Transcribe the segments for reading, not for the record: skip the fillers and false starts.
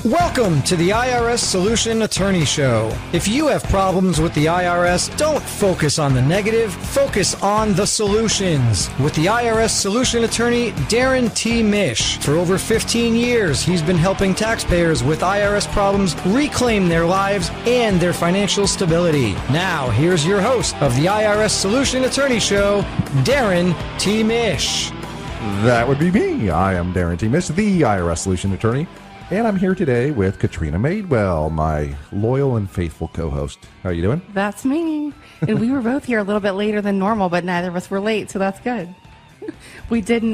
Welcome to the IRS Solution Attorney Show. If you have problems with the IRS, don't focus on the negative, focus on the solutions. With the IRS Solution Attorney, Darrin T. Mish. For over 15 years, he's been helping taxpayers with IRS problems reclaim their lives and their financial stability. Now, here's your host of the IRS Solution Attorney Show, Darrin T. Mish. That would be me. I am Darrin T. Mish, the IRS Solution Attorney. And I'm here today with Katrina Madewell, my loyal and faithful co-host. How are you doing? That's me. And we were both here a little bit later than normal, but neither of us were late, so that's good. We didn't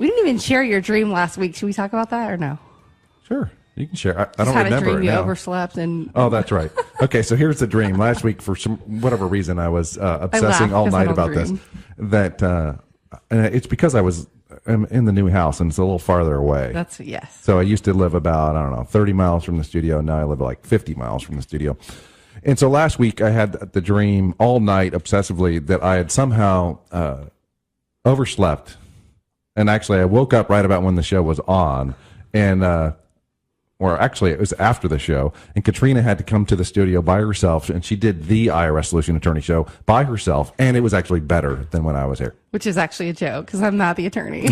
even share your dream last week. Should we talk about that or no? Sure. You can share. I don't had remember a dream it you now. overslept and Oh, that's right. Okay, so here's the dream. Last week, for some whatever reason, I was obsessing all night about this. That it's because I'm in the new house and it's a little farther away. Yes. So I used to live about, 30 miles from the studio. Now I live like 50 miles from the studio. And so last week I had the dream all night obsessively that I had somehow overslept. And actually I woke up right about when the show was on. And, or actually it was after the show. And Katrina had to come to the studio by herself. And she did the IRS Solution Attorney Show by herself. And it was actually better than when I was here. Which is actually a joke because I'm not the attorney.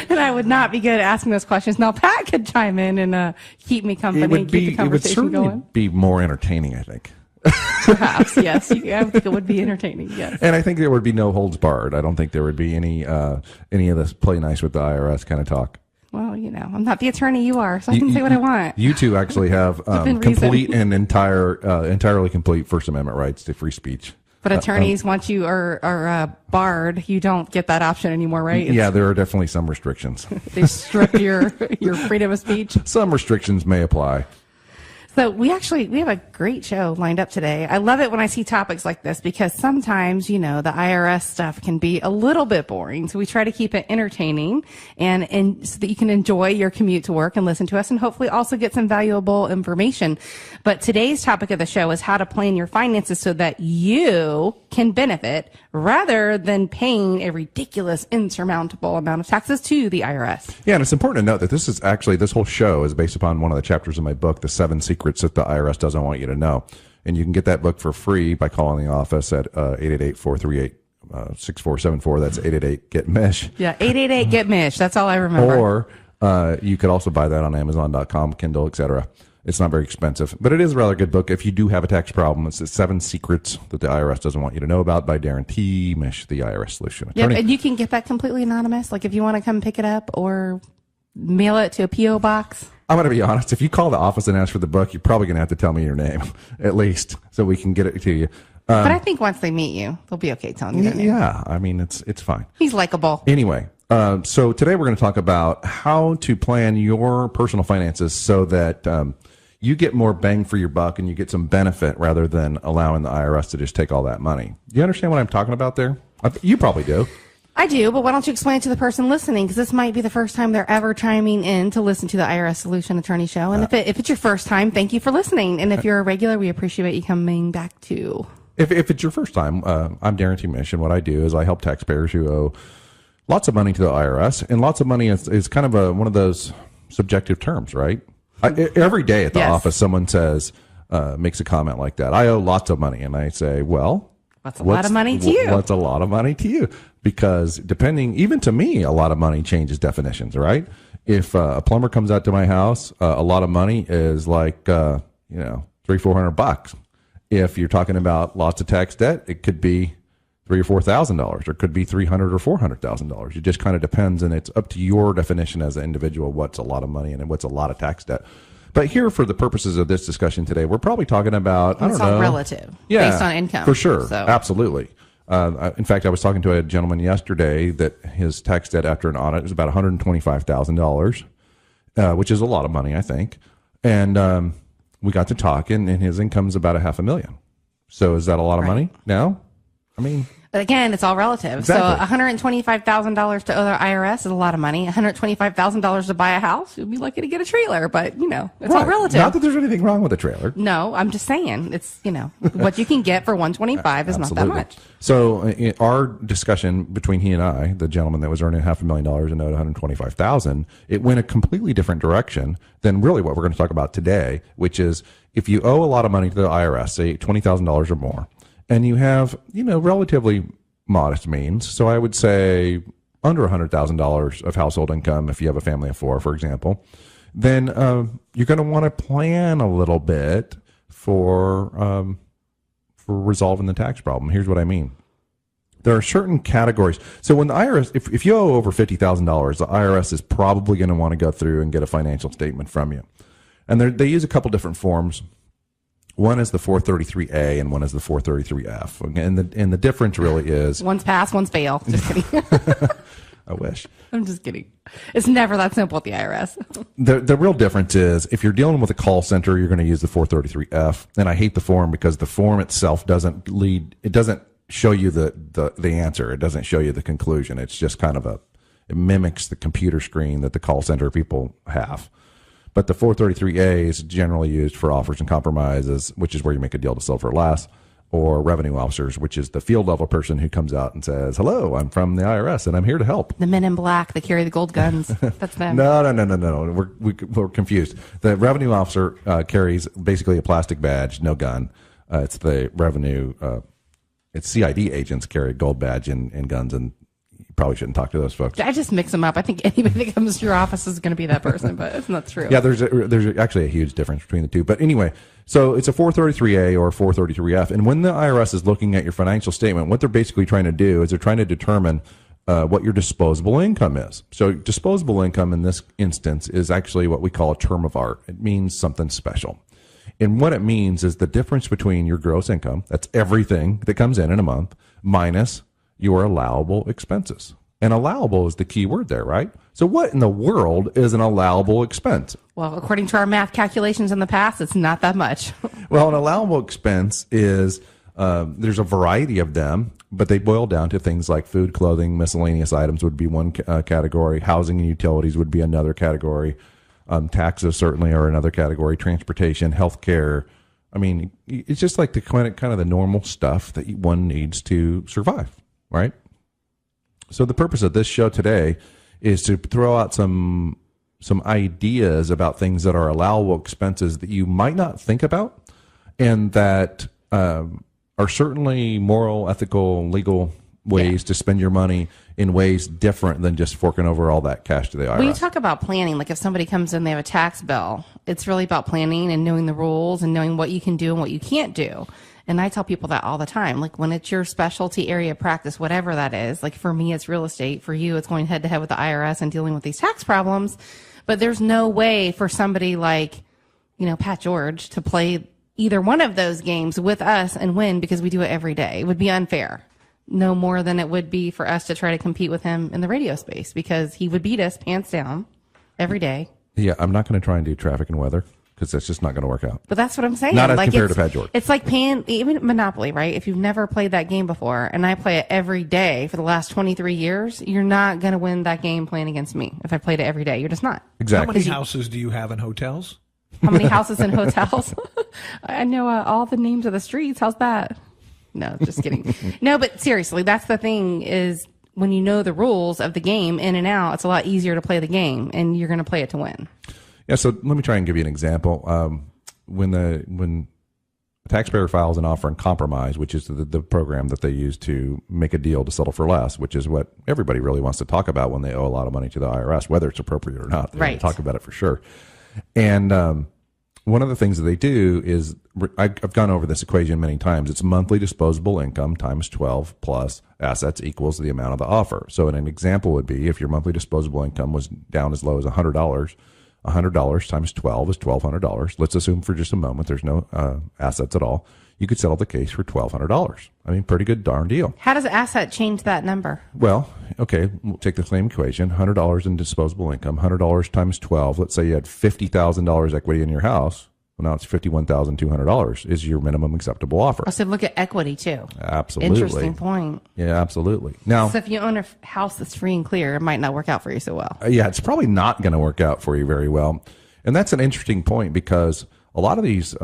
And I would not be good at asking those questions. Now, Pat could chime in and keep me company and keep the conversation going. It would be more entertaining, I think. Perhaps, yes. I think it would be entertaining, yes. And I think there would be no holds barred. I don't think there would be any of this play nice with the IRS kind of talk. Well, I'm not the attorney you are, so I can say what I want. You two actually have complete and entirely complete First Amendment rights to free speech. But attorneys, once you are barred, you don't get that option anymore, right? Yeah, there are definitely some restrictions. They strip your freedom of speech. Some restrictions may apply. So we have a great show lined up today. I love it when I see topics like this because sometimes, the IRS stuff can be a little bit boring. So we try to keep it entertaining and so that you can enjoy your commute to work and listen to us and hopefully also get some valuable information. But today's topic of the show is how to plan your finances so that you can benefit rather than paying a ridiculous, insurmountable amount of taxes to the IRS. Yeah, and it's important to note that this whole show is based upon one of the chapters of my book, The 7 Secrets that the IRS Doesn't Want You to Know. And you can get that book for free by calling the office at 888-438-6474. That's 888-GET-MISH. Yeah, 888-GET-MISH. That's all I remember. Or you could also buy that on Amazon.com, Kindle, etc. It's not very expensive, but it is a rather good book if you do have a tax problem. It's the 7 Secrets that the IRS Doesn't Want You to Know About by Darrin T. Mish, the IRS Solution Attorney. Yep, and you can get that completely anonymous. Like if you want to come pick it up or mail it to a P.O. box. I'm going to be honest. If you call the office and ask for the book, you're probably going to have to tell me your name, at least, so we can get it to you. But I think once they meet you, they'll be okay telling you their name. Yeah, I mean, it's fine. He's likable. Anyway, so today we're going to talk about how to plan your personal finances so that you get more bang for your buck and you get some benefit rather than allowing the IRS to just take all that money. Do you understand what I'm talking about there? You probably do. I do, but why don't you explain it to the person listening? Because this might be the first time they're ever chiming in to listen to the IRS Solution Attorney Show. And if it's your first time, thank you for listening. And if you're a regular, we appreciate you coming back too. If it's your first time, I'm Darrin T. Mish, and what I do is I help taxpayers who owe lots of money to the IRS. And lots of money is kind of one of those subjective terms, right? Every day at the office, someone makes a comment like that. I owe lots of money. And I say, well, what's a lot of money to you? What's a lot of money to you? Because even to me, a lot of money changes definitions, right? If a plumber comes out to my house, a lot of money is like, $300-400. If you're talking about lots of tax debt, it could be $3,000 or $4,000, or it could be $300,000 or $400,000. It just kind of depends, and it's up to your definition as an individual what's a lot of money and what's a lot of tax debt. But here, for the purposes of this discussion today, we're probably talking about, it's all relative, based on income. For sure, absolutely. In fact, I was talking to a gentleman yesterday that his tax debt after an audit is about $125,000, which is a lot of money, I think. And we got to talking, and his income's about $500,000. So is that a lot of money now? I mean, Again, it's all relative. Exactly. So $125,000 to owe the IRS is a lot of money. $125,000 to buy a house, you'd be lucky to get a trailer. But, it's all relative. Not that there's anything wrong with a trailer. No, I'm just saying. It's, what you can get for $125 is not that much. So in our discussion between he and I, the gentleman that was earning $500,000 and owed $125,000, it went a completely different direction than really what we're going to talk about today, which is if you owe a lot of money to the IRS, say $20,000 or more, and you have, relatively modest means. So I would say under $100,000 of household income if you have a family of four, for example, then you're going to want to plan a little bit for resolving the tax problem. Here's what I mean. There are certain categories. So when the IRS, if you owe over $50,000, the IRS is probably going to want to go through and get a financial statement from you. And they use a couple different forms. One is the 433A and one is the 433F. And the difference really is... One's pass, one's fail. Just kidding. I wish. I'm just kidding. It's never that simple with the IRS. The real difference is if you're dealing with a call center, you're going to use the 433F. And I hate the form because the form itself doesn't show you the answer. It doesn't show you the conclusion. It's just kind of it mimics the computer screen that the call center people have. But the 433A is generally used for offers and compromises, which is where you make a deal to sell for less, or revenue officers, which is the field level person who comes out and says, hello, I'm from the IRS and I'm here to help. The men in black that carry the gold guns. That's them. No. We're confused. The revenue officer carries basically a plastic badge, no gun. It's the revenue, it's CID agents carry a gold badge and guns, and you probably shouldn't talk to those folks. I just mix them up. I think anybody that comes to your office is going to be that person, but it's not true. Yeah, there's actually a huge difference between the two. But anyway, so it's a 433A or 433F. And when the IRS is looking at your financial statement, what they're basically trying to do is they're trying to determine what your disposable income is. So disposable income in this instance is actually what we call a term of art. It means something special. And what it means is the difference between your gross income, that's everything that comes in a month, minus your allowable expenses. And allowable is the key word there, right? So what in the world is an allowable expense? Well, according to our math calculations in the past, it's not that much. Well, an allowable expense is, there's a variety of them, but they boil down to things like food, clothing, miscellaneous items would be one category. Housing and utilities would be another category. Taxes certainly are another category. Transportation, healthcare. I mean, it's just like the kind of the normal stuff that one needs to survive, right? So the purpose of this show today is to throw out some ideas about things that are allowable expenses that you might not think about, and that are certainly moral, ethical, legal ways to spend your money in ways different than just forking over all that cash to the IRS. When you talk about planning, like if somebody comes in, they have a tax bill, it's really about planning and knowing the rules and knowing what you can do and what you can't do. And I tell people that all the time. Like when it's your specialty area of practice, whatever that is, like for me, it's real estate. For you, it's going head to head with the IRS and dealing with these tax problems. But there's no way for somebody like, Pat George to play either one of those games with us and win because we do it every day. It would be unfair. No more than it would be for us to try to compete with him in the radio space, because he would beat us pants down every day. Yeah, I'm not going to try and do traffic and weather because that's just not going to work out. But that's what I'm saying. Not as compared to Pat George. It's like paying, even Monopoly, right? If you've never played that game before, and I play it every day for the last 23 years, you're not going to win that game playing against me. If I played it every day, you're just not. Exactly. How many houses do you have in hotels? How many houses in hotels? I know all the names of the streets. How's that? No, just kidding. No, but seriously, that's the thing is when you know the rules of the game in and out, it's a lot easier to play the game, and you're going to play it to win. Yeah, so let me try and give you an example. When a taxpayer files an offer in compromise, which is the program that they use to make a deal to settle for less, which is what everybody really wants to talk about when they owe a lot of money to the IRS, whether it's appropriate or not. They want to talk about it for sure. And one of the things that they do is, I've gone over this equation many times. It's monthly disposable income times 12 plus assets equals the amount of the offer. So an example would be if your monthly disposable income was down as low as $100, $100 times 12 is $1,200. Let's assume for just a moment there's no assets at all. You could settle the case for $1,200. I mean, pretty good darn deal. How does asset change that number? Well, okay, we'll take the same equation, $100 in disposable income, $100 times 12. Let's say you had $50,000 equity in your house. Well, now it's $51,200 is your minimum acceptable offer. So look at equity too. Absolutely. Interesting point. Yeah, absolutely. Now, So if you own a house that's free and clear, it might not work out for you so well. yeah, it's probably not going to work out for you very well. And that's an interesting point because a lot of these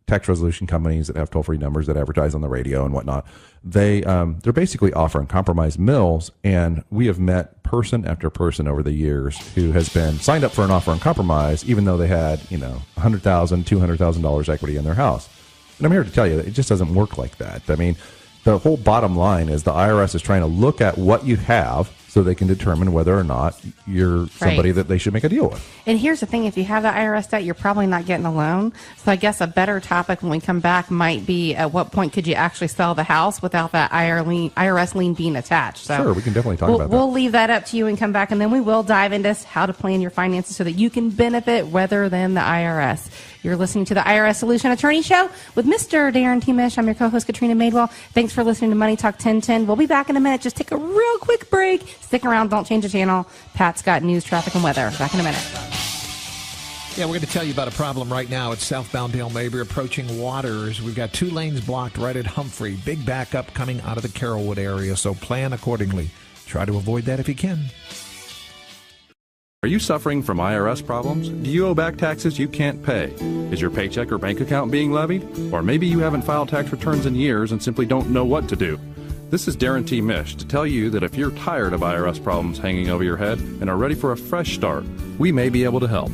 tax resolution companies that have toll-free numbers that advertise on the radio and whatnot, they're basically offering compromise mills. And we have met person after person over the years who has been signed up for an offer on compromise, even though they had, $100,000, $200,000 equity in their house. And I'm here to tell you that it just doesn't work like that. I mean, the whole bottom line is the IRS is trying to look at what you have so they can determine whether or not you're somebody that they should make a deal with. And here's the thing, if you have the IRS debt, you're probably not getting a loan. So I guess a better topic when we come back might be at what point could you actually sell the house without that IRS lien being attached. So sure, we can definitely talk about that. We'll leave that up to you and come back, and then we will dive into how to plan your finances so that you can benefit rather than the IRS. You're listening to the IRS Solution Attorney Show with Mr. Darrin T. Mish. I'm your co-host, Katrina Madewell. Thanks for listening to Money Talk 1010. We'll be back in a minute. Just take a real quick break. Stick around. Don't change the channel. Pat's got news, traffic, and weather. Back in a minute. Yeah, we're going to tell you about a problem right now. It's southbound Dale Mabry approaching Waters. We've got 2 lanes blocked right at Humphrey. Big backup coming out of the Carrollwood area, so plan accordingly. Try to avoid that if you can. Are you suffering from IRS problems? Do you owe back taxes you can't pay? Is your paycheck or bank account being levied? Or maybe you haven't filed tax returns in years and simply don't know what to do. This is Darrin T. Mish to tell you that if you're tired of IRS problems hanging over your head and are ready for a fresh start, we may be able to help.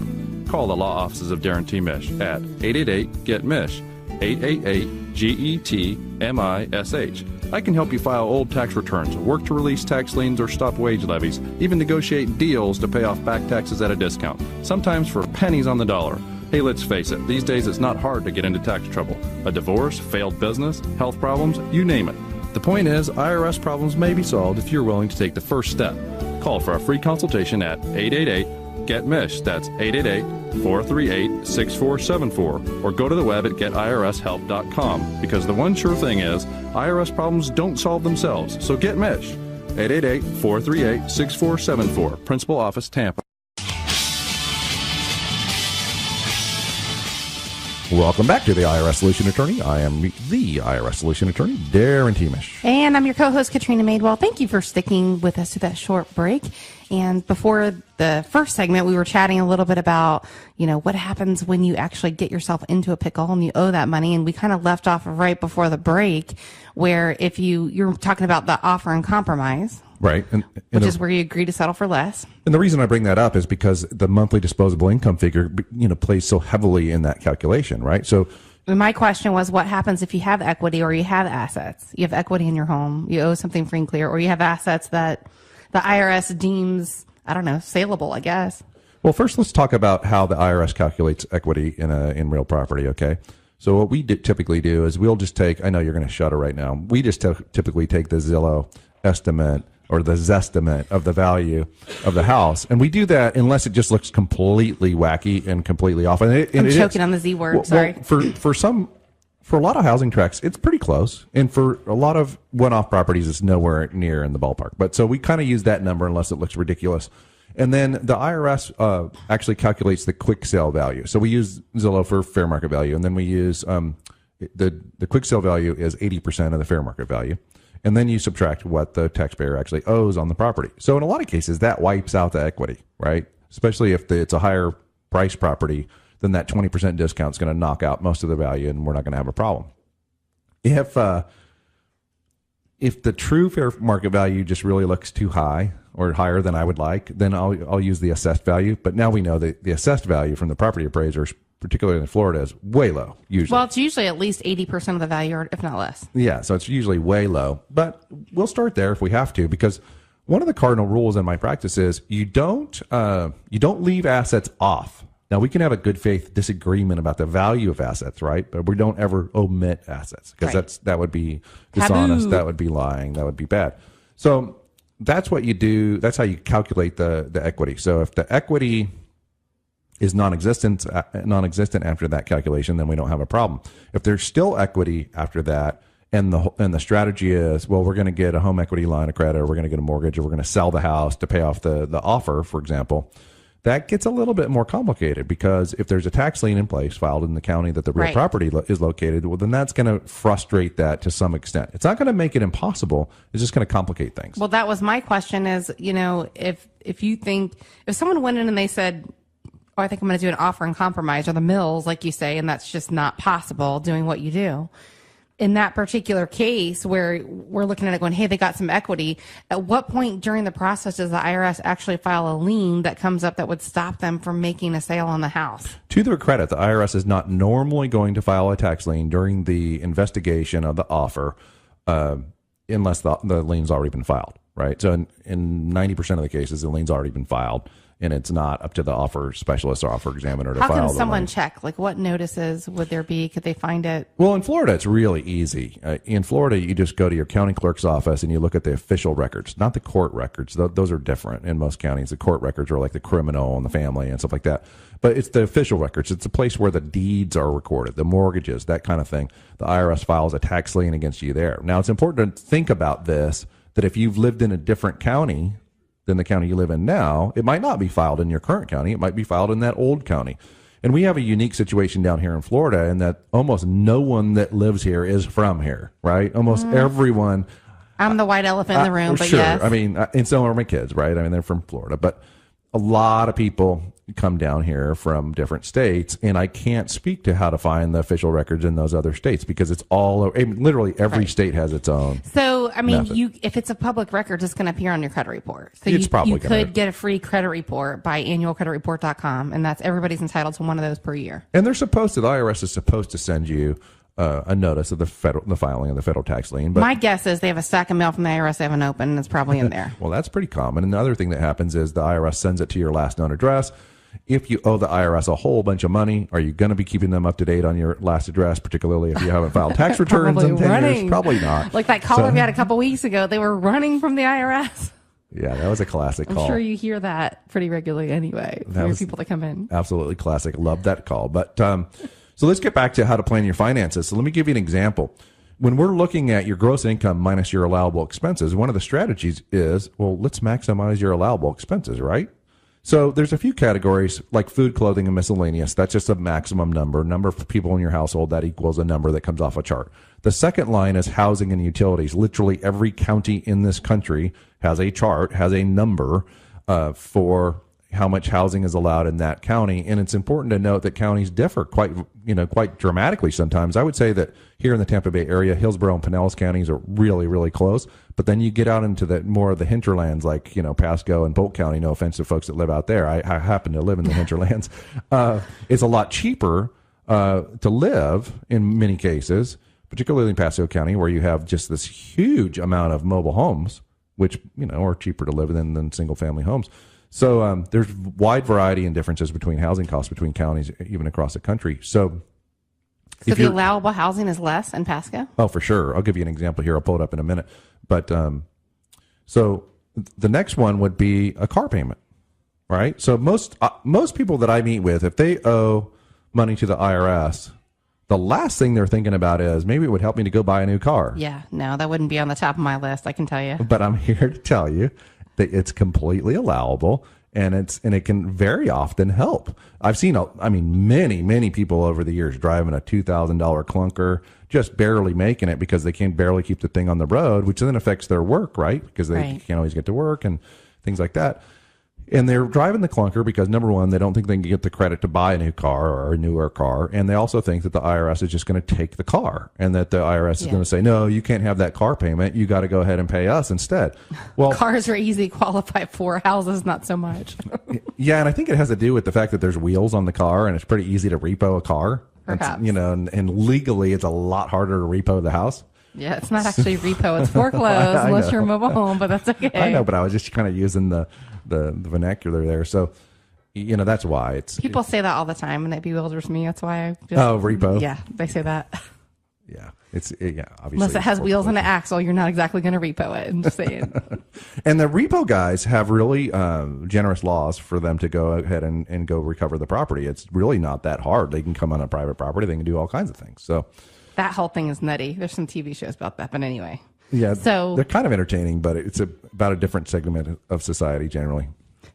Call the law offices of Darrin T. Mish at 888-GET-MISH, 888-GET-MISH. I can help you file old tax returns, work to release tax liens or stop wage levies, even negotiate deals to pay off back taxes at a discount, sometimes for pennies on the dollar. Hey, let's face it, these days it's not hard to get into tax trouble. A divorce, failed business, health problems, you name it. The point is, IRS problems may be solved if you're willing to take the first step. Call for a free consultation at 888-GET-MISH. That's 888-438-6474. Or go to the web at getirshelp.com, because the one sure thing is, IRS problems don't solve themselves. So get Mish. 888-438-6474. Principal Office, Tampa. Welcome back to the IRS Solution Attorney. I am the IRS Solution Attorney, Darrin T. Mish. And I'm your co-host, Katrina Madewell. Thank you for sticking with us through that short break. And before the first segment, we were chatting a little bit about, what happens when you actually get yourself into a pickle and you owe that money. And we kind of left off right before the break where if you're talking about the offer and compromise. Right. Which is where you agree to settle for less. And the reason I bring that up is because the monthly disposable income figure, plays so heavily in that calculation, right? So my question was, what happens if you have equity or you have assets? You have equity in your home, you owe something free and clear, or you have assets that the IRS deems, saleable, I guess. Well, first let's talk about how the IRS calculates equity in real property, okay? So what we typically do is we'll just take, I know you're going to shudder right now, we just typically take the Zillow estimate or the Zestimate of the value of the house. And we do that unless it just looks completely wacky and completely off. And I'm choking on the Z word, sorry. Well, for a lot of housing tracts, it's pretty close. And for a lot of one-off properties, it's nowhere near in the ballpark. But so we kind of use that number unless it looks ridiculous. And then the IRS actually calculates the quick sale value. So we use Zillow for fair market value. And then we use the quick sale value is 80% of the fair market value. And then you subtract what the taxpayer actually owes on the property. So in a lot of cases, that wipes out the equity, right? Especially if it's a higher price property, then that 20% discount is going to knock out most of the value, and we're not going to have a problem. If the true fair market value just really looks too high or higher than I would like, then I'll use the assessed value. But now we know that the assessed value from the property appraisers, particularly in Florida, is way low, usually. Well, it's usually at least 80% of the value, or if not less. Yeah, so it's usually way low. But we'll start there if we have to, because one of the cardinal rules in my practice is you don't leave assets off. Now, we can have a good faith disagreement about the value of assets, right? But we don't ever omit assets, because that would be dishonest, Taboo. That would be lying, that would be bad. So that's what you do. That's how you calculate the equity. So if the equity is non-existent after that calculation, then we don't have a problem. If there's still equity after that, and the strategy is, well, we're going to get a home equity line of credit, or we're going to get a mortgage, or we're going to sell the house to pay off the offer, for example, that gets a little bit more complicated, because if there's a tax lien in place filed in the county that the real Right. property is located, well, then that's going to frustrate that to some extent. It's not going to make it impossible. It's just going to complicate things. Well, that was my question is, if you think, if someone went in and they said, oh, I think I'm going to do an offer and compromise, or the mills, like you say, and that's just not possible doing what you do. In that particular case where we're looking at it going, hey, they got some equity, at what point during the process does the IRS actually file a lien that comes up that would stop them from making a sale on the house? To their credit, the IRS is not normally going to file a tax lien during the investigation of the offer unless the lien's already been filed, right? So in 90% of the cases, the lien's already been filed, and it's not up to the offer specialist or offer examiner to How file can the someone lien. check? Like, what notices would there be? Could they find it? Well, in Florida, it's really easy. In Florida, you just go to your county clerk's office and you look at the official records, not the court records. Those are different in most counties. The court records are like the criminal and the family and stuff like that. But it's the official records. It's a place where the deeds are recorded, the mortgages, that kind of thing. The IRS files a tax lien against you there. Now, it's important to think about this, that if you've lived in a different county than the county you live in now, it might not be filed in your current county. It might be filed in that old county. And we have a unique situation down here in Florida in that almost no one that lives here is from here, right? Almost everyone. I'm the white elephant in the room, but sure. yes. I mean, and so are my kids, right? I mean, they're from Florida, but a lot of people come down here from different states, and I can't speak to how to find the official records in those other states because it's all, I mean, literally every state has its own. So, I mean, method. if it's a public record, it's going to appear on your credit report. So It's probably you gonna- could get a free credit report by annualcreditreport.com, and that's everybody's entitled to one of those per year. And they're supposed to, the IRS is supposed to send you a notice of the filing of the federal tax lien. But My guess is they have a stack of mail from the IRS they haven't opened, and it's probably in there. well, that's pretty common. And the other thing that happens is the IRS sends it to your last known address. If you owe the IRS a whole bunch of money, are you going to be keeping them up to date on your last address, particularly if you haven't filed tax returns in 10 years? Probably not. Like that caller we had a couple weeks ago, they were running from the IRS. Yeah, that was a classic I'm call. sure you hear that pretty regularly anyway from your people that come in. Absolutely classic. Love that call. But so let's get back to how to plan your finances. So let me give you an example. When we're looking at your gross income minus your allowable expenses, one of the strategies is, well, let's maximize your allowable expenses, right? So there's a few categories like food, clothing, and miscellaneous. That's just a maximum number of people in your household. That equals a number that comes off a chart. The second line is housing and utilities. Literally every county in this country has a chart, has a number for how much housing is allowed in that county. And it's important to note that counties differ quite dramatically sometimes. I would say that here in the Tampa Bay area, Hillsborough and Pinellas counties are really, really close. But then you get out into the more of the hinterlands, like, Pasco and Polk County. No offense to folks that live out there. I happen to live in the hinterlands. It's a lot cheaper to live in many cases, particularly in Pasco County, where you have just this huge amount of mobile homes, which, are cheaper to live in than single family homes. So there's wide variety and differences between housing costs between counties, even across the country. So the allowable housing is less in Pasco? Oh, for sure. I'll give you an example here. I'll pull it up in a minute. But so the next one would be a car payment, right? So most people that I meet with, if they owe money to the IRS, the last thing they're thinking about is maybe it would help me to go buy a new car. Yeah, no, that wouldn't be on the top of my list, I can tell you. But I'm here to tell you that it's completely allowable, and it can very often help. I've seen, many people over the years driving a $2,000 clunker, just barely making it because they can barely keep the thing on the road, which then affects their work, right? Because they can't always get to work and things like that. And they're driving the clunker because, number one, they don't think they can get the credit to buy a new car or a newer car. And they also think that the IRS is just going to take the car and that the IRS is going to say, no, you can't have that car payment. You got to go ahead and pay us instead. Well, cars are easy to qualify for, houses not so much. Yeah, and I think it has to do with the fact that there's wheels on the car and it's pretty easy to repo a car. Perhaps. And legally it's a lot harder to repo the house. Yeah, it's not actually repo. It's foreclosed unless you're a mobile home, but that's okay. I know, but I was just kind of using the vernacular there. So, that's why it's... People say that all the time, and it bewilders me. That's why I just... Oh, repo? Yeah, they say that. Yeah, obviously. Unless it has wheels and an axle, you're not exactly going to repo it. I'm just saying. And the repo guys have really generous laws for them to go ahead and go recover the property. It's really not that hard. They can come on a private property. They can do all kinds of things. So... That whole thing is nutty. There's some TV shows about that, but anyway. Yeah, so they're kind of entertaining, but it's about a different segment of society generally.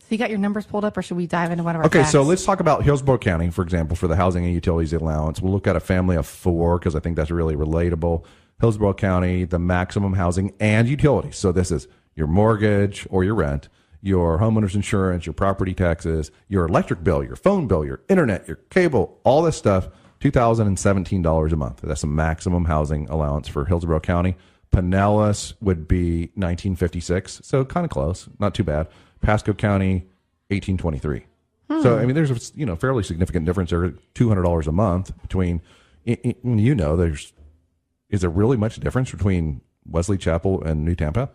So you got your numbers pulled up, or should we dive into one of our Okay, facts? so let's talk about Hillsborough County, for example, for the housing and utilities allowance. We'll look at a family of 4 because I think that's really relatable. Hillsborough County, the maximum housing and utilities. So this is your mortgage or your rent, your homeowner's insurance, your property taxes, your electric bill, your phone bill, your internet, your cable, all this stuff, $2,017 a month. That's the maximum housing allowance for Hillsborough County. Pinellas would be $19.56, so kind of close, not too bad. Pasco County, $18.23. So I mean, there's a fairly significant difference there, $200 a month between. Is there really much difference between Wesley Chapel and New Tampa?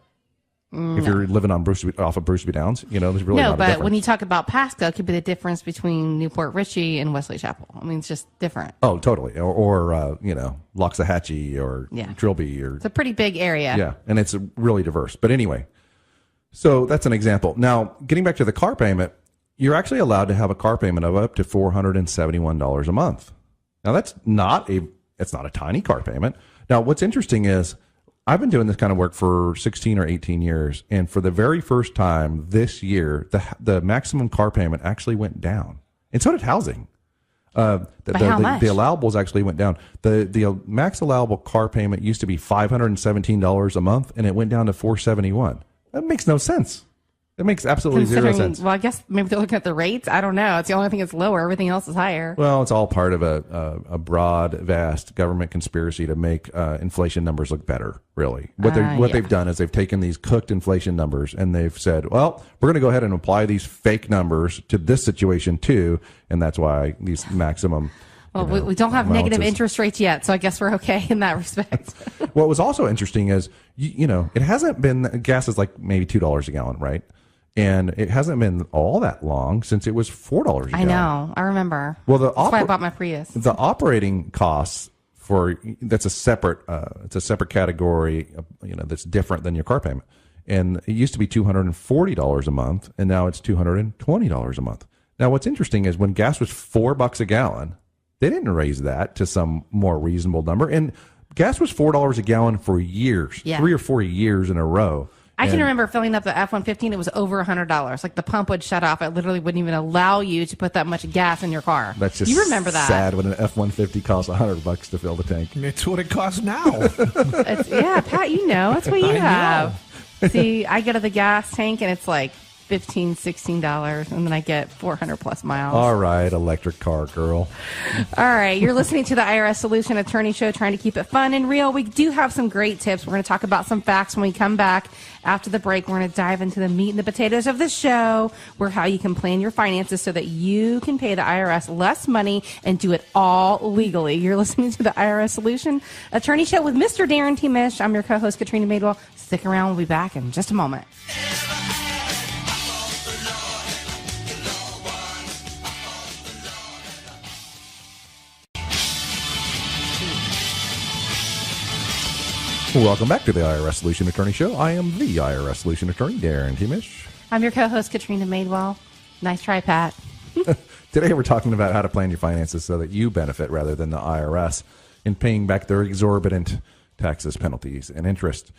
If you're living on off of Bruceby Downs, there's really not a difference. But when you talk about Pasco, it could be the difference between Newport Richey and Wesley Chapel. I mean, it's just different. Oh, totally. Or Loxahatchee or Trilby. It's a pretty big area. Yeah, and it's really diverse. But anyway, so that's an example. Now, getting back to the car payment, you're actually allowed to have a car payment of up to $471 a month. Now, it's not a tiny car payment. Now, what's interesting is I've been doing this kind of work for 16 or 18 years, and for the very first time this year, the maximum car payment actually went down, and so did housing. By how much? The allowables actually went down. The max allowable car payment used to be $517 a month, and it went down to $471. That makes no sense. It makes absolutely zero sense. Well, I guess maybe they're looking at the rates. I don't know. It's the only thing that's lower. Everything else is higher. Well, it's all part of a broad, vast government conspiracy to make inflation numbers look better, really. What they've done is they've taken these cooked inflation numbers and they've said, well, we're going to go ahead and apply these fake numbers to this situation too, and that's why these maximum... Well, we don't have negative interest rates yet, so I guess we're okay in that respect. What was also interesting is, it hasn't been... Gas is like maybe $2 a gallon, right? And it hasn't been all that long since it was $4 a gallon. I know. I remember. Well, that's why I bought my Prius. The operating costs that's a separate category, that's different than your car payment. And it used to be $240 a month, and now it's $220 a month. Now, what's interesting is when gas was $4 a gallon, they didn't raise that to some more reasonable number. And gas was $4 a gallon for years, 3 or 4 years in a row. I can remember filling up the F-150, it was over $100. Like the pump would shut off. It literally wouldn't even allow you to put that much gas in your car. That's just you remember that. Sad when an F-150 costs $100 to fill the tank. It's what it costs now. Yeah, Pat, that's what you have. See, I go to the gas tank and it's like $15, $16, and then I get 400 plus miles. All right, electric car girl. All right, you're listening to the IRS Solution Attorney Show, trying to keep it fun and real. We do have some great tips. We're going to talk about some facts when we come back. After the break, we're going to dive into the meat and the potatoes of the show, where how you can plan your finances so that you can pay the IRS less money and do it all legally. You're listening to the IRS Solution Attorney Show with Mr. Darrin T. Mish. I'm your co-host, Katrina Madewell. Stick around. We'll be back in just a moment. Welcome back to the IRS Solution Attorney Show. I am the IRS Solution Attorney, Darrin T. Mish. I'm your co-host, Katrina Madewell. Nice try, Pat. Today we're talking about how to plan your finances so that you benefit rather than the IRS in paying back their exorbitant taxes, penalties, and interest.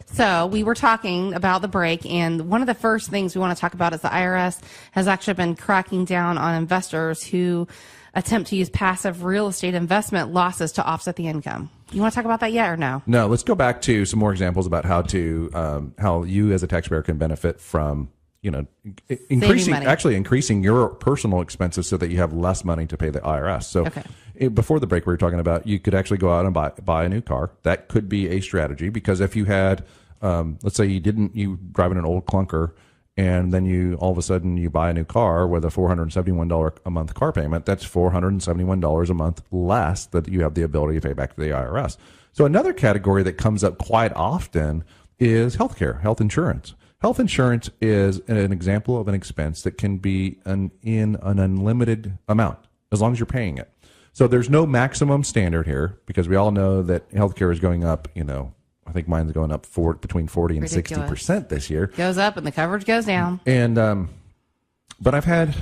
So we were talking about the break, and one of the first things we want to talk about is the IRS has actually been cracking down on investors who attempt to use passive real estate investment losses to offset the income. You want to talk about that yet or no? No, let's go back to some more examples about how you as a taxpayer can benefit from, increasing your personal expenses so that you have less money to pay the IRS. So before the break, we were talking about you could actually go out and buy a new car. That could be a strategy, because if you had, let's say you driving an old clunker, and then you all of a sudden you buy a new car with a $471 a month car payment, that's $471 a month less that you have the ability to pay back to the IRS. So another category that comes up quite often is healthcare, health insurance. Health insurance is an example of an expense that can be in an unlimited amount as long as you're paying it. So there's no maximum standard here, because we all know that healthcare is going up, I think mine's going up between 40 and 60% this year. Goes up and the coverage goes down. And but I've had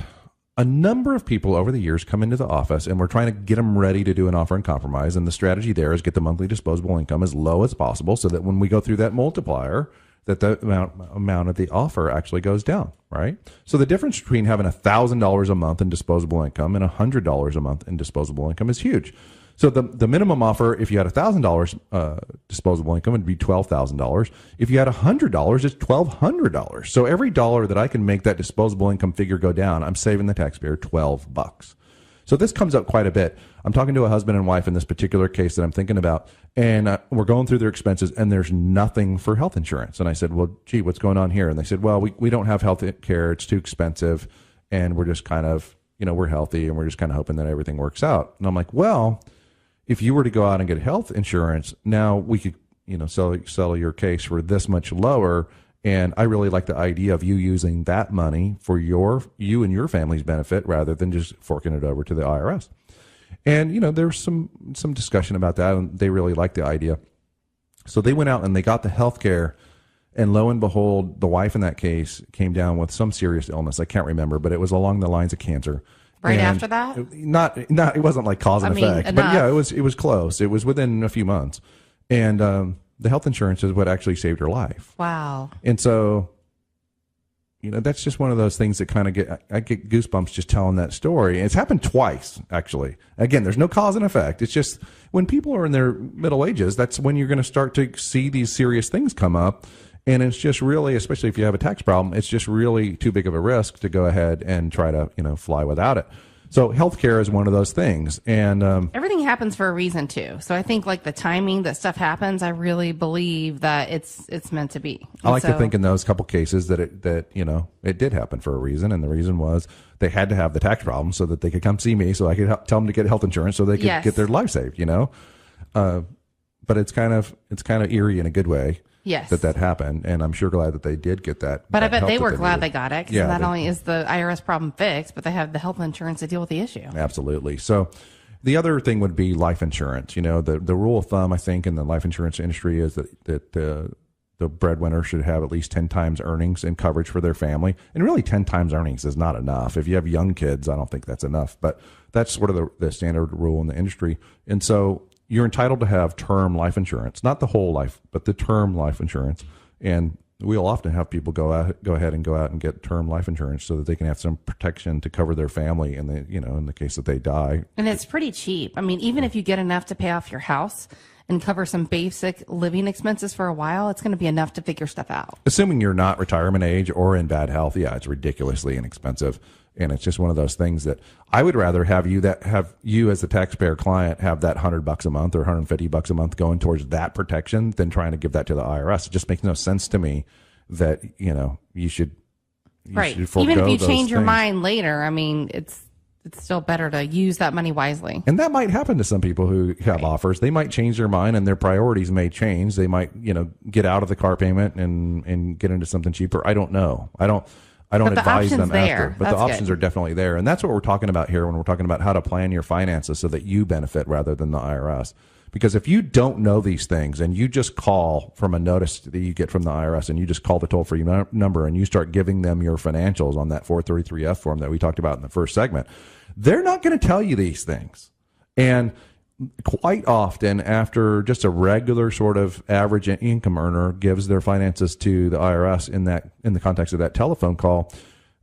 a number of people over the years come into the office, and we're trying to get them ready to do an offer in compromise. And the strategy there is get the monthly disposable income as low as possible, so that when we go through that multiplier, that the amount of the offer actually goes down, right? So the difference between having $1,000 a month in disposable income and $100 a month in disposable income is huge. So the minimum offer, if you had $1,000 disposable income, would be $12,000. If you had $100, it's $1,200. So every dollar that I can make that disposable income figure go down, I'm saving the taxpayer $12. So this comes up quite a bit. I'm talking to a husband and wife in this particular case that I'm thinking about, and we're going through their expenses, and there's nothing for health insurance. And I said, well, gee, what's going on here? And they said, well, we don't have health care. It's too expensive, and we're just kind of, we're healthy, and we're just kind of hoping that everything works out. And I'm like, well, if you were to go out and get health insurance, now we could, sell your case for this much lower. And I really like the idea of you using that money for you and your family's benefit rather than just forking it over to the IRS. And, there's some discussion about that, and they really like the idea. So they went out and they got the health care, and lo and behold, the wife in that case came down with some serious illness. I can't remember, but it was along the lines of cancer. Right and after that? Not, it wasn't like cause and effect, enough. but yeah, it was close. It was within a few months. And the health insurance is what actually saved her life. Wow. And so, that's just one of those things that kind of I get goosebumps just telling that story. And it's happened twice, actually. Again, there's no cause and effect. It's just when people are in their middle ages, that's when you're going to start to see these serious things come up. And it's just really, especially if you have a tax problem, it's just really too big of a risk to go ahead and try to, fly without it. So healthcare is one of those things. And everything happens for a reason too. So I think like the timing that stuff happens, I really believe that it's meant to be. I like to think in those couple cases that it did happen for a reason. And the reason was they had to have the tax problem so that they could come see me, so I could tell them to get health insurance so they could get their life saved, but it's kind of eerie in a good way. Yes. That happened, and I'm sure glad that they did get that. But that I bet they were glad needed. they got it, because Yeah, not only is the IRS problem fixed, but they have the health insurance to deal with the issue. Absolutely. So the other thing would be life insurance. The rule of thumb, I think, in the life insurance industry is that the breadwinner should have at least 10 times earnings and coverage for their family. And really 10 times earnings is not enough. If you have young kids, I don't think that's enough. But that's sort of the standard rule in the industry. And so you're entitled to have term life insurance, not the whole life, but the term life insurance. And we'll often have people go ahead and go out and get term life insurance so that they can have some protection to cover their family in the case that they die. And it's pretty cheap. I mean, even if you get enough to pay off your house and cover some basic living expenses for a while, it's going to be enough to figure stuff out. Assuming you're not retirement age or in bad health, yeah, it's ridiculously inexpensive. And it's just one of those things that I would rather have you as the taxpayer client have that $100 a month or $150 a month going towards that protection than trying to give that to the IRS. It just makes no sense to me that, you should right. forego Even if you those change your things. mind later, I mean, it's still better to use that money wisely. And that might happen to some people who have offers. They might change their mind and their priorities may change. They might, get out of the car payment and get into something cheaper. I don't know. I don't advise them after, but the options are definitely there. And that's what we're talking about here when we're talking about how to plan your finances so that you benefit rather than the IRS. Because if you don't know these things and you just call from a notice that you get from the IRS and you just call the toll-free number and you start giving them your financials on that 433F form that we talked about in the first segment, they're not going to tell you these things. And quite often, after just a regular sort of average income earner gives their finances to the IRS in the context of that telephone call,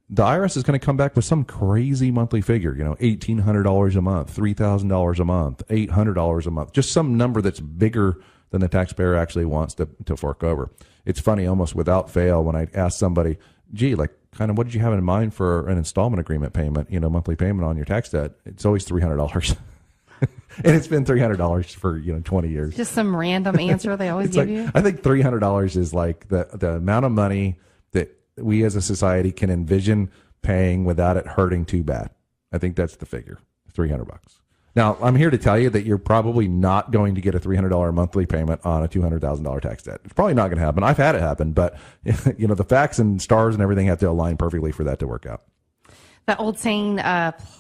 the IRS is going to come back with some crazy monthly figure, $1,800 a month, $3,000 a month, $800 a month, just some number that's bigger than the taxpayer actually wants to fork over. It's funny, almost without fail, when I ask somebody, gee, like, kind of what did you have in mind for an installment agreement payment, monthly payment on your tax debt? It's always $300. And it's been $300 for 20 years. Just some random answer they always give you. I think $300 is like the amount of money that we as a society can envision paying without it hurting too bad. I think that's the figure, $300. Now, I'm here to tell you that you're probably not going to get a $300 monthly payment on a $200,000 tax debt. It's probably not going to happen. I've had it happen, but the facts and stars and everything have to align perfectly for that to work out. That old saying,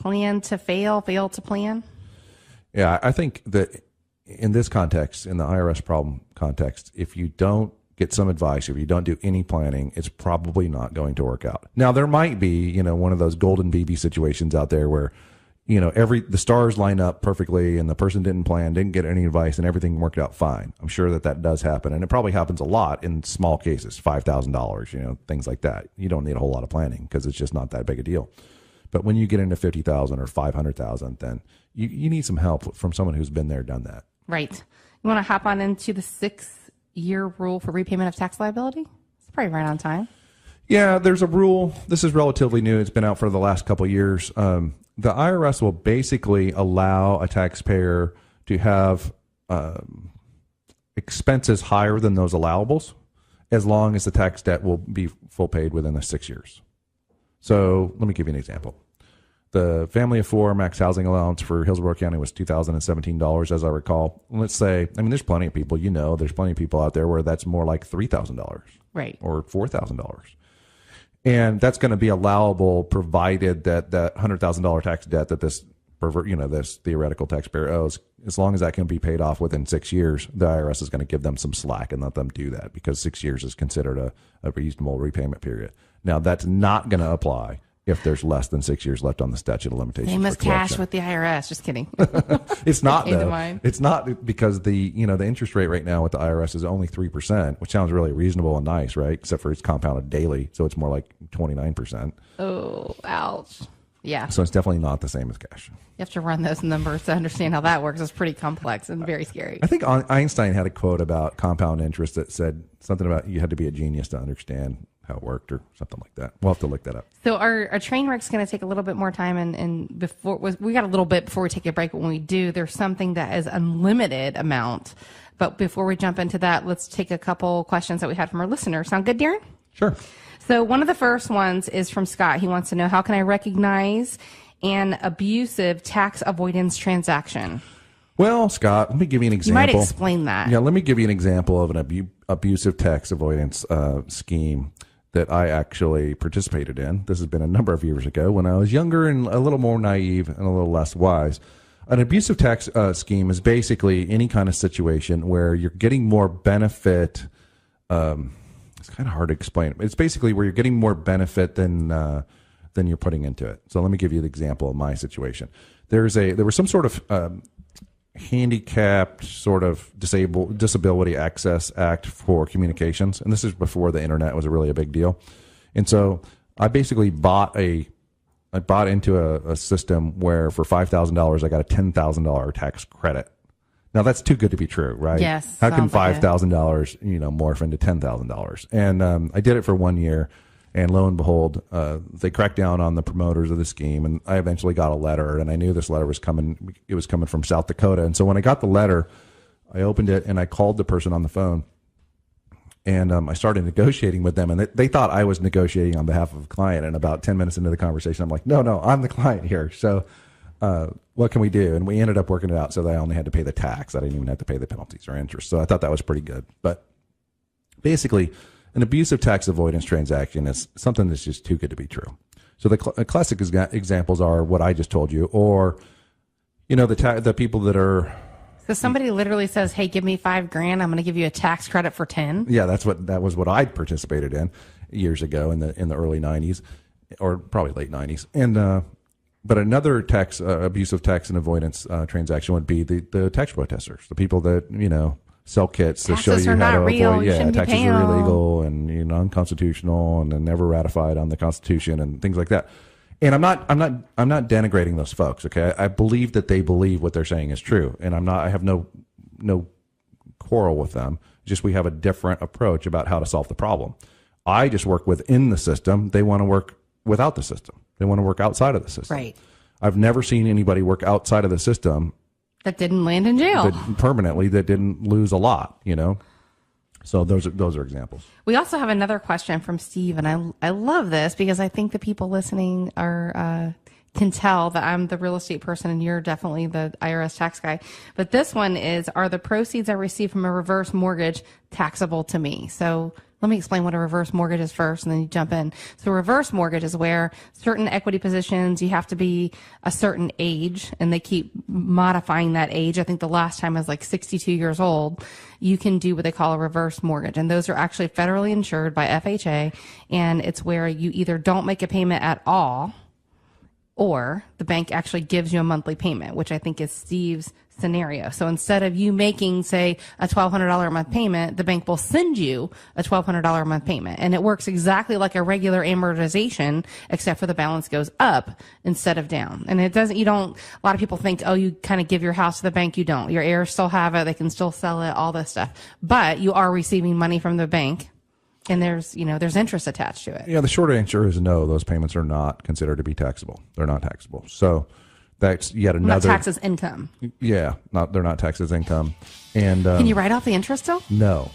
plan to fail to plan. Yeah, I think that in this context, in the IRS problem context, if you don't get some advice, if you don't do any planning, it's probably not going to work out. Now, there might be, one of those golden BB situations out there where, the stars line up perfectly and the person didn't plan, didn't get any advice, and everything worked out fine. I'm sure that does happen. And it probably happens a lot in small cases, $5,000, things like that. You don't need a whole lot of planning because it's just not that big a deal. But when you get into 50,000 or 500,000, then you need some help from someone who's been there, done that. Right. You want to hop on into the 6-year rule for repayment of tax liability? It's probably right on time. Yeah, there's a rule. This is relatively new. It's been out for the last couple of years. The IRS will basically allow a taxpayer to have expenses higher than those allowables as long as the tax debt will be full paid within the 6 years. So let me give you an example. The family of 4 max housing allowance for Hillsborough County was $2,017, as I recall. Let's say, there's plenty of people, there's plenty of people out there where that's more like $3,000. Right. Or $4,000. And that's going to be allowable provided that $100,000 tax debt that this theoretical taxpayer owes, as long as that can be paid off within 6 years, the IRS is going to give them some slack and let them do that because 6 years is considered a reasonable repayment period. Now, that's not going to apply if there's less than 6 years left on the statute of limitations. Same as cash with the IRS. Just kidding. It's not, though. It's not because the interest rate right now with the IRS is only 3%, which sounds really reasonable and nice, right? Except for it's compounded daily, so it's more like 29%. Oh, ouch. Yeah. So it's definitely not the same as cash. You have to run those numbers to understand how that works. It's pretty complex and very scary. I think Einstein had a quote about compound interest that said something about you had to be a genius to understand how it worked or something like that. We'll have to look that up. So our train wreck's going to take a little bit more time, and before we got a little bit before we take a break. But when we do, there's something that is unlimited amount. But before we jump into that, let's take a couple questions that we had from our listeners. Sound good, Darrin? Sure. So one of the first ones is from Scott. He wants to know, how can I recognize an abusive tax avoidance transaction? Well, Scott, let me give you an example. You might explain that. Yeah, let me give you an example of an abusive tax avoidance scheme that I actually participated in. This has been a number of years ago when I was younger and a little more naive and a little less wise. An abusive tax scheme is basically any kind of situation where you're getting more benefit. It's kind of hard to explain. It's basically where you're getting more benefit than you're putting into it. So let me give you the example of my situation. There was some sort of handicapped sort of disability access act for communications, and this is before the internet was really a big deal. And so I basically bought into a system where for $5,000 I got a $10,000 tax credit. Now that's too good to be true, right? Yes. How can $5,000 morph into $10,000? And I did it for 1 year. And lo and behold, they cracked down on the promoters of the scheme, and I eventually got a letter, and I knew this letter was coming. It was coming from South Dakota. And so when I got the letter, I opened it, and I called the person on the phone, and I started negotiating with them. And they thought I was negotiating on behalf of a client. And about 10 minutes into the conversation, I'm like, no, I'm the client here. So what can we do? And we ended up working it out so that I only had to pay the tax. I didn't even have to pay the penalties or interest. So I thought that was pretty good. But basically, an abusive tax avoidance transaction is something that's just too good to be true. So the classic examples are what I just told you, or the people that are. So somebody literally says, "Hey, give me $5,000. I'm going to give you a tax credit for 10." Yeah, that was what I participated in years ago in the early 90s, or probably late 90s. And but another abusive tax and avoidance transaction would be the tax protesters, the people that sell kits to show you how to avoid. Yeah, taxes are illegal and unconstitutional and never ratified on the Constitution and things like that. And I'm not denigrating those folks. Okay, I believe that they believe what they're saying is true, and I have no quarrel with them. Just we have a different approach about how to solve the problem. I just work within the system. They want to work without the system. They want to work outside of the system. Right. I've never seen anybody work outside of the system that didn't land in jail permanently, that didn't lose a lot, So those are examples. We also have another question from Steve, and I love this because I think the people listening can tell that I'm the real estate person and you're definitely the IRS tax guy. But this one is, are the proceeds I receive from a reverse mortgage taxable to me? So let me explain what a reverse mortgage is first, and then you jump in. So reverse mortgage is where certain equity positions, you have to be a certain age, and they keep modifying that age. I think the last time I was like 62 years old. You can do what they call a reverse mortgage, and those are actually federally insured by FHA, and it's where you either don't make a payment at all, or the bank actually gives you a monthly payment, which I think is Steve's scenario. So instead of you making, say, a $1,200 a month payment, the bank will send you a $1,200 a month payment. And it works exactly like a regular amortization, except for the balance goes up instead of down. And it doesn't, a lot of people think, oh, you kind of give your house to the bank. You don't. Your heirs still have it. They can still sell it, all this stuff. But you are receiving money from the bank. And there's interest attached to it. Yeah, the short answer is no. Those payments are not considered to be taxable. They're not taxable. So that's yet another. Not taxed as income. Yeah, they're not taxed as income. And can you write off the interest still? No,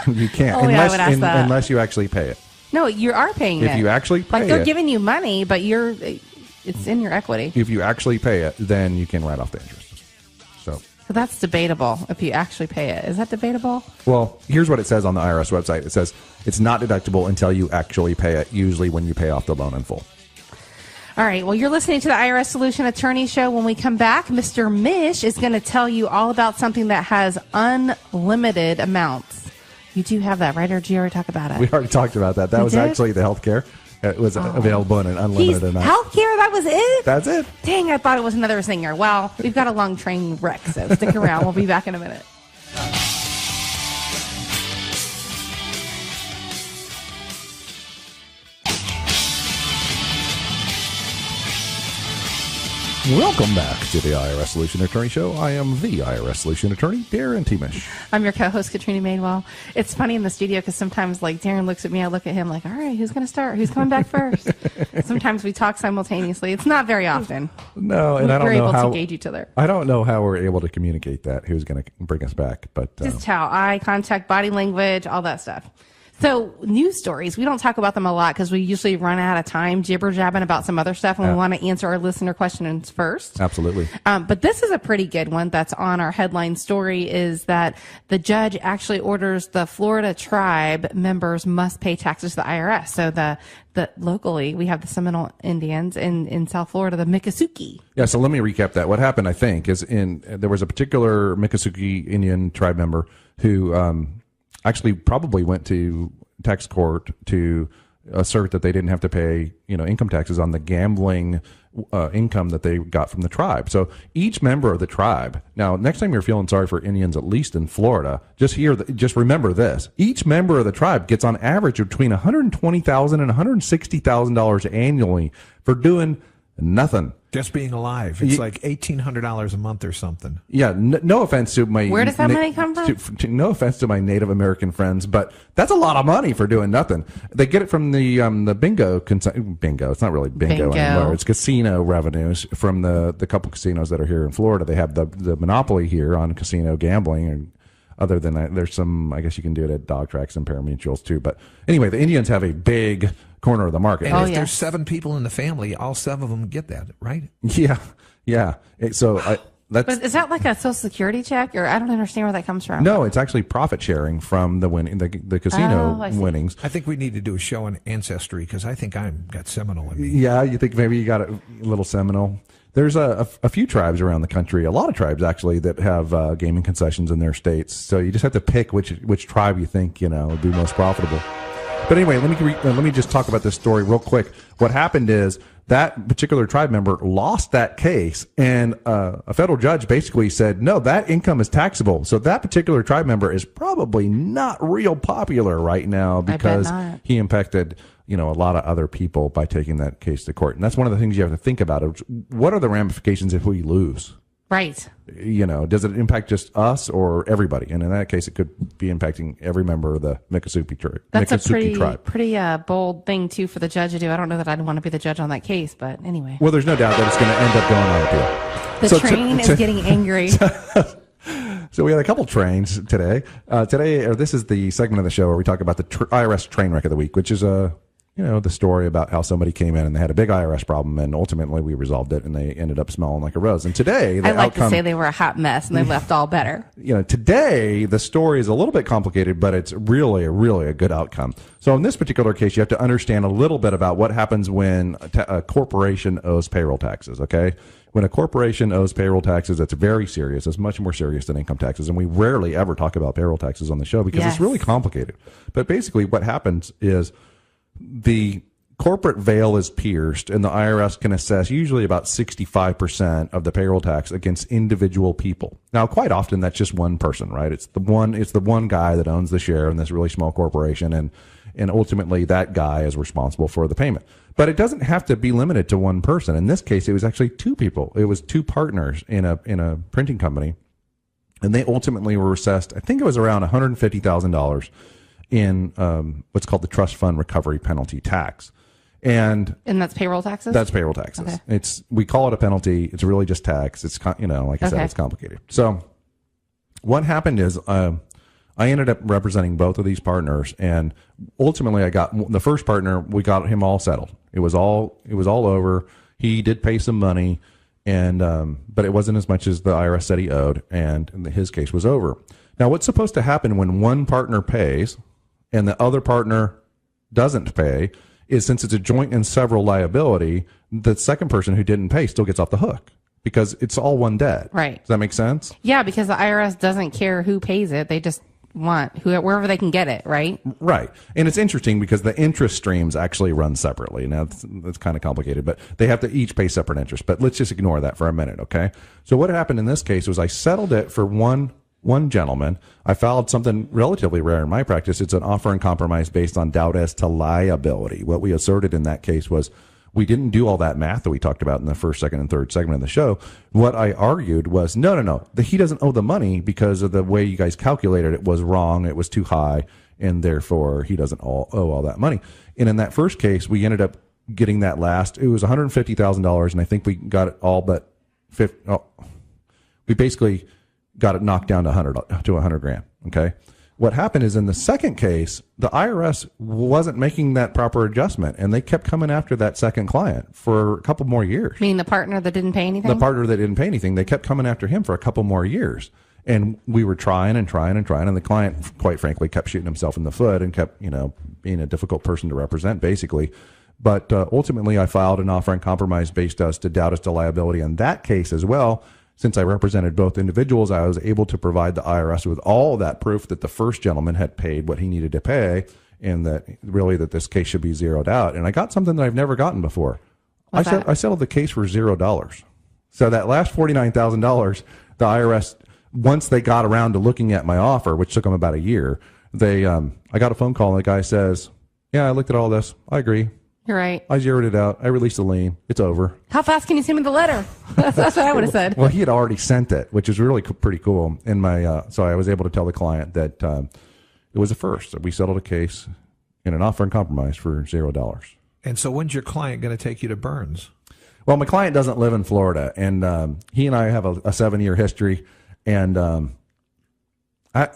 you can't. Oh, yeah, I would ask that. Unless you actually pay it. No, you are paying it. If you actually pay it, they're giving you money, but it's in your equity. If you actually pay it, then you can write off the interest. So that's debatable if you actually pay it. Is that debatable? Well, here's what it says on the IRS website. It says it's not deductible until you actually pay it, usually when you pay off the loan in full. All right. Well, you're listening to the IRS Solution Attorney Show. When we come back, Mr. Mish is going to tell you all about something that has unlimited amounts. You do have that, right? Or did you already talk about it? We already talked about that. That was actually the health care. It was available in an unlimited amount. Healthcare, that was it? That's it. Dang, I thought it was another singer. Well, we've got a long train wreck, so stick around. We'll be back in a minute. Welcome back to the IRS Solution Attorney Show. I am the IRS Solution Attorney, Darrin Mish. I'm your co-host, Katrina Madewell. It's funny in the studio because sometimes, Darrin looks at me, I look at him like, all right, who's going to start? Who's coming back first? Sometimes we talk simultaneously. It's not very often. No, and I don't know how. We're how able to gauge each other. I don't know how we're able to communicate that. Who's going to bring us back? But just how eye contact, body language, all that stuff. So news stories, we don't talk about them a lot because we usually run out of time jibber-jabbing about some other stuff, and we want to answer our listener questions first. Absolutely. But this is a pretty good one that's on our headline story, is that the judge actually orders the Florida tribe members must pay taxes to the IRS. So the locally, we have the Seminole Indians in South Florida, the Miccosukee. Yeah, so let me recap that. What happened, I think, is there was a particular Miccosukee Indian tribe member who actually probably went to tax court to assert that they didn't have to pay, income taxes on the gambling income that they got from the tribe. So each member of the tribe, now next time you're feeling sorry for Indians, at least in Florida, just remember this: each member of the tribe gets on average between $120,000 and $160,000 annually for doing nothing. Just being alive. It's like $1,800 a month or something. Yeah, no offense to my... Where does that money come from? No offense to my Native American friends, but that's a lot of money for doing nothing. They get it from the bingo. It's not really bingo anymore. It's casino revenues from the couple casinos that are here in Florida. They have the monopoly here on casino gambling, and other than that, there's some, I guess you can do it at dog tracks and pari-mutuels too. But anyway, the Indians have a big corner of the market. And if there's 7 people in the family, all 7 of them get that, right? Yeah. So but is that like a Social Security check, or I don't understand where that comes from? No, it's actually profit sharing from the casino winnings. I think we need to do a show on ancestry because I think I've got Seminole in me. Yeah, you think maybe you got a little Seminole. There's a few tribes around the country, a lot of tribes actually, that have gaming concessions in their states. So you just have to pick which tribe you think would be most profitable. But anyway, let me just talk about this story real quick. What happened is that particular tribe member lost that case, and a federal judge basically said, no, that income is taxable. So that particular tribe member is probably not real popular right now because he impacted a lot of other people by taking that case to court. And that's one of the things you have to think about. What are the ramifications if we lose? Right. Does it impact just us or everybody? And in that case, it could be impacting every member of the Miccosukee tribe. That's a pretty bold thing, too, for the judge to do. I don't know that I'd want to be the judge on that case, but anyway. Well, there's no doubt that it's going to end up going on appeal. The train is getting angry. So we had a couple trains today. This is the segment of the show where we talk about the IRS train wreck of the week, which is the story about how somebody came in and they had a big IRS problem, and ultimately we resolved it, and they ended up smelling like a rose. And today, I like to say they were a hot mess, and they left all better. Today the story is a little bit complicated, but it's really a good outcome. So in this particular case, you have to understand a little bit about what happens when a corporation owes payroll taxes. Okay. When a corporation owes payroll taxes, that's very serious. It's much more serious than income taxes. And we rarely ever talk about payroll taxes on the show because it's really complicated. But basically what happens is the corporate veil is pierced, and the IRS can assess usually about 65% of the payroll tax against individual people. Now, quite often that's just one person, right? It's the one guy that owns the share in this really small corporation, and ultimately that guy is responsible for the payment. But it doesn't have to be limited to one person. In this case, it was actually two people. It was two partners in a printing company, and they ultimately were assessed, I think it was around $150,000 in what's called the trust fund recovery penalty tax. And that's payroll taxes? That's payroll taxes. Okay. We call it a penalty. It's really just tax. It's, like I said, it's complicated. So what happened is, I ended up representing both of these partners, and ultimately I got the first partner, we got him all settled. It was all over. He did pay some money, and, but it wasn't as much as the IRS said he owed, and his case was over. Now, what's supposed to happen when one partner pays and the other partner doesn't pay is, since it's a joint and several liability, the second person who didn't pay still gets off the hook because it's all one debt. Right. Does that make sense? Yeah, because the IRS doesn't care who pays it. They just want wherever they can get it, right? Right. And it's interesting because the interest streams actually run separately. Now, that's kind of complicated, but they have to each pay separate interest. But let's just ignore that for a minute, okay? So what happened in this case was I settled it for one gentleman. I filed something relatively rare in my practice. It's an offer and compromise based on doubt as to liability. What we asserted in that case was we didn't do all that math that we talked about in the first, second, and third segment of the show. What I argued was, no, he doesn't owe the money because of the way you guys calculated it was wrong. It was too high, and therefore he doesn't owe all that money. And in that first case, we ended up getting that last. It was $150,000, and I think we got it all but we basically got it knocked down to $100,000. Okay. What happened is in the second case, the IRS wasn't making that proper adjustment, and they kept coming after that second client for a couple more years. Meaning the partner that didn't pay anything? The partner that didn't pay anything, they kept coming after him for a couple more years. And we were trying, and the client, quite frankly, kept shooting himself in the foot and kept, being a difficult person to represent, basically. But ultimately, I filed an offer and compromise based us to doubt as to liability in that case as well. Since I represented both individuals, I was able to provide the IRS with all of that proof that the first gentleman had paid what he needed to pay, and that really that this case should be zeroed out. And I got something that I've never gotten before. I settled the case for $0. So that last $49,000, the IRS, once they got around to looking at my offer, which took them about a year, I got a phone call and the guy says, "Yeah, I looked at all this. I agree. You're right. I zeroed it out. I released the lien. It's over." How fast can you send me the letter? That's what I would have said. Well, he had already sent it, which is really pretty cool. And so I was able to tell the client that it was a first. We settled a case in an offer and compromise for $0. And so when's your client going to take you to Burns? Well, my client doesn't live in Florida, and he and I have a 7-year history. And I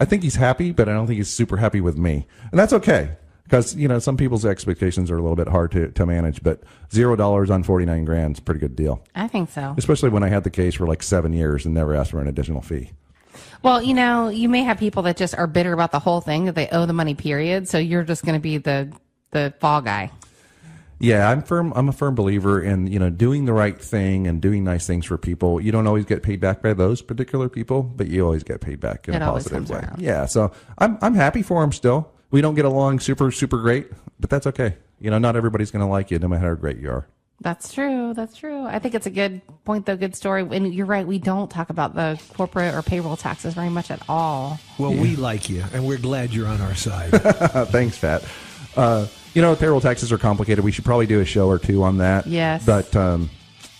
think he's happy, but I don't think he's super happy with me, and that's okay. Because, some people's expectations are a little bit hard to manage, but $0 on $49,000 is a pretty good deal. I think so. Especially when I had the case for like 7 years and never asked for an additional fee. Well, you may have people that just are bitter about the whole thing, that they owe the money, period. So you're just going to be the fall guy. Yeah, I'm a firm believer in, doing the right thing and doing nice things for people. You don't always get paid back by those particular people, but you always get paid back in a positive way. Around. Yeah, so I'm happy for him still. We don't get along super, super great, but that's okay. Not everybody's going to like you no matter how great you are. That's true. I think it's a good point, though, good story. And you're right, we don't talk about the corporate or payroll taxes very much at all. Well, we like you, and we're glad you're on our side. Thanks, Pat. Payroll taxes are complicated. We should probably do a show or two on that. Yes. But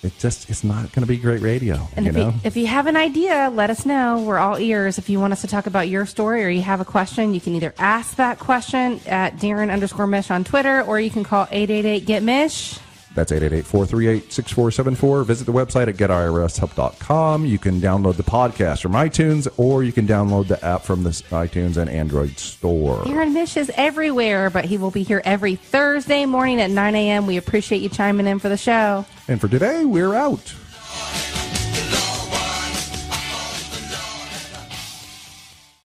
it's not going to be great radio. And if you have an idea, let us know. We're all ears. If you want us to talk about your story or you have a question, you can either ask that question at Darrin_Mish on Twitter, or you can call 888-GET-MISH. That's 888-438-6474. Visit the website at getirshelp.com. You can download the podcast from iTunes, or you can download the app from the iTunes and Android store. Darrin Mish is everywhere, but he will be here every Thursday morning at 9 a.m. We appreciate you chiming in for the show. And for today, we're out.